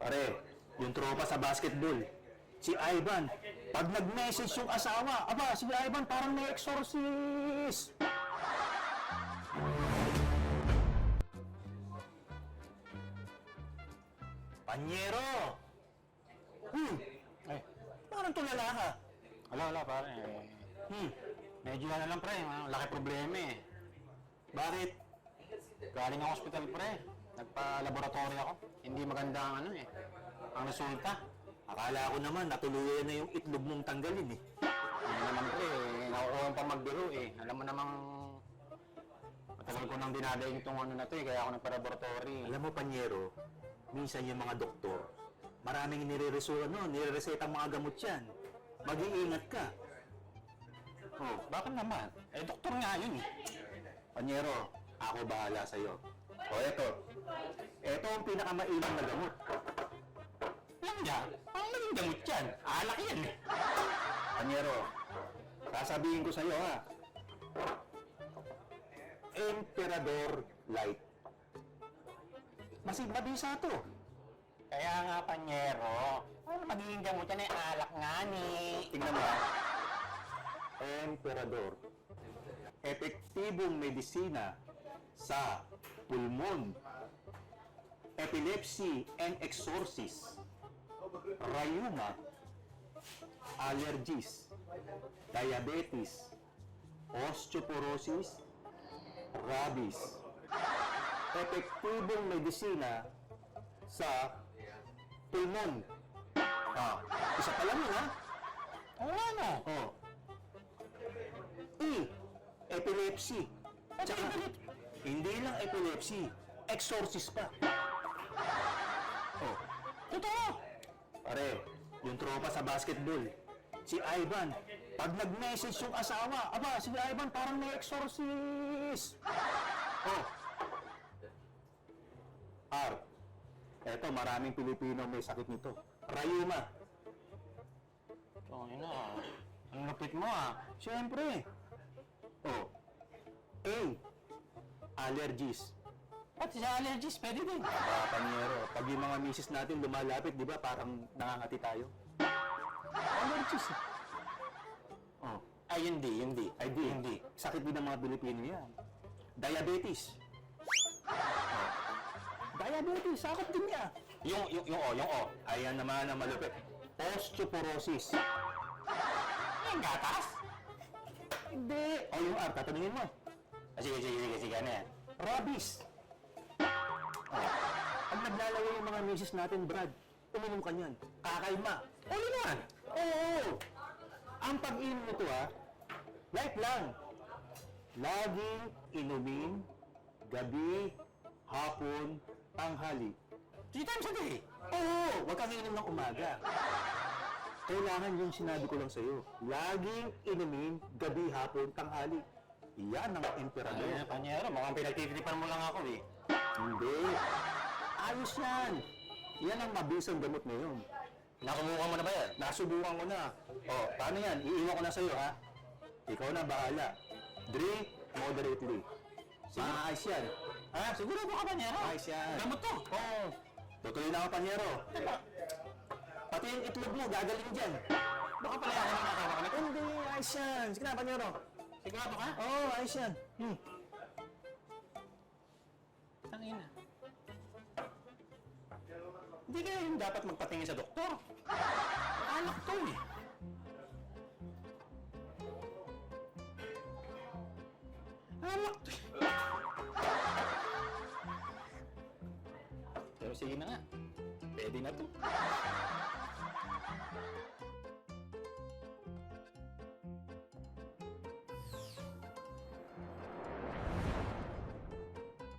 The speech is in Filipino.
Pare, yung tropa sa basketball, si Ivan, pag nag-message yung asawa, aba, si Ivan parang may exorcist. Panyero! Ay, Parang tulala ka. wala pare. Medyo na lang pre, laki problema eh. Bakit? Galing ako hospital pre. Nagpa-laboratory ako. Hindi maganda ang ang resulta. Akala ko naman natuluyan na yung itlog mong tanggalin eh. Hindi naman pre, nakukuha pa magbiro eh. Alam mo namang matagal ko nang dinadaing itong na to eh, kaya ako nagpa-laboratory. Alam mo, Panyero, minsan yung mga doktor, maraming nire-reseta mga gamot yan. Mag-iingat ka. Oh, bakit naman? Eh, doktor nga yun eh. Panyero, ako bahala sa'yo. O eto. Eto ang pinakamainam na gamot. Alam niya, ang naging gamot yan. Alak yan eh. Panyero, sasabihin ko sa'yo ha. Emperador Light. Mabisa to. Kaya nga, Panyero, ano magiging gamot yan eh, alak nga ni. Tingnan mo ha. Emperador. Epektibong medisina sa pulmon, epilepsy and exorcist, rayuma, allergies, diabetes, osteoporosis, rabies. Epektibong medisina sa pulmon. Isa pa lang yun ha? Oo na. Oh. Epilepsy. Tsaka, hindi lang epilepsy, exorcist pa. Oh. Totoo. Pare, yung tropa sa basketball, si Ivan, pag nag-message yung asawa, aba, si Ivan parang may exorcist. Oh. Eto, maraming Pilipino may sakit nito. Rayuma. Oo na. Ang lupit mo ah. Siyempre. Oh. Allergies. Pati sa allergies, pwede din. Panyero, pag yung mga misis natin lumalapit, di ba, parang nangangati tayo? Allergies. Oh. Ay, hindi. Ay, hindi. Sakit din ng mga Pilipino yan. Diabetes. Oh. Diabetes, sakit din niya. Yung O. Ayan naman ang malupit. Osteoporosis. Yung gatas? Hindi. O yung R, tatanungin mo. Sige, ano yan? Rabies. Oh. Pag naglalaway yung mga misis natin, Brad, uminom ka niyan. Kakaima. All in one. Oo. Ang pag-inom nito light lang. Laging inumin, gabi, hapon, tanghali. 3 times a day. Oo, huwag kang inom ng umaga. Kailangan yung sinabi ko lang sa'yo. Laging inumin, gabi, hapon, tanghali. Yan ang emperador. Ay, Panyero, mukhang pinagtitiripan mo lang ako eh. Hindi. Ayos yan. Yan ang mabisang gamot ngayon. Nakumuha mo na ba yan? Nasubukan ko na. O, paano yan? Iiwan ko na sa'yo, ha? Ikaw na bahala. Drink moderately. Maayos yan. Ha? Sigurado ka, Panyero? Ayos yan. Gamot to. Oo. Tutuloy na ako, Panyero. Pati yung itlog mo, gagaling dyan. Baka pala yan ang nakakawa ka. Hindi, ayos yan. Sige na, Panyero. Sigurado ka? Oo, ayos yan. Tangina. Hindi kaya yung dapat magpatingin sa doktor. Alak to eh. Alak to. Pero sige na nga. Pwede na to.